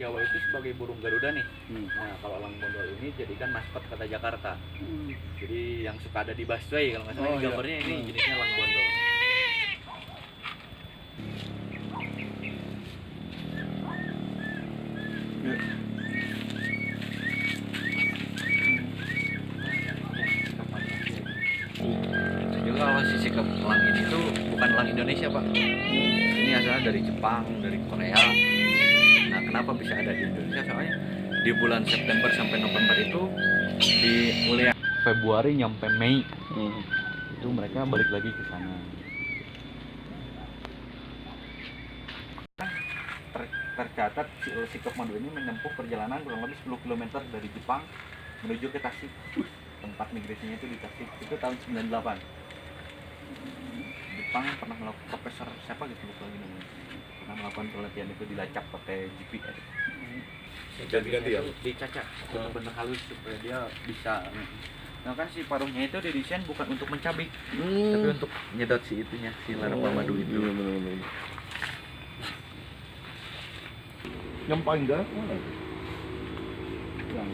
Jawa itu sebagai burung Garuda nih. Nah, kalau elang bondol ini jadikan maskot kota Jakarta. Jadi yang suka ada di busway kalau nggak salah ini gambarnya ini jenisnya elang bondol. Juga kalau si sikap elang ini tuh bukan elang Indonesia, Pak. Ini asalnya dari Jepang, dari Korea. Nah, kenapa bisa ada di Indonesia? Soalnya di bulan September sampai November itu di mulai Februari nyampe Mei itu mereka balik lagi ke sana. Tercatat sikap madu ini menempuh perjalanan kurang lebih 10 km dari Jepang menuju ke Tasik. Tempat migrasinya itu di Tasik. Itu tahun 98. Jepang pernah melakukan profesor siapa gitu lupa lagi namanya. Pernah melakukan penelitian itu dilacak pakai GPS. Ganti-ganti ya? Dicacak benar-benar halus supaya dia bisa. Nah kan si paruhnya itu didesain bukan untuk mencabik, tapi untuk nyedot si itunya, si larva madu itu. Yang paling galak mana? Yang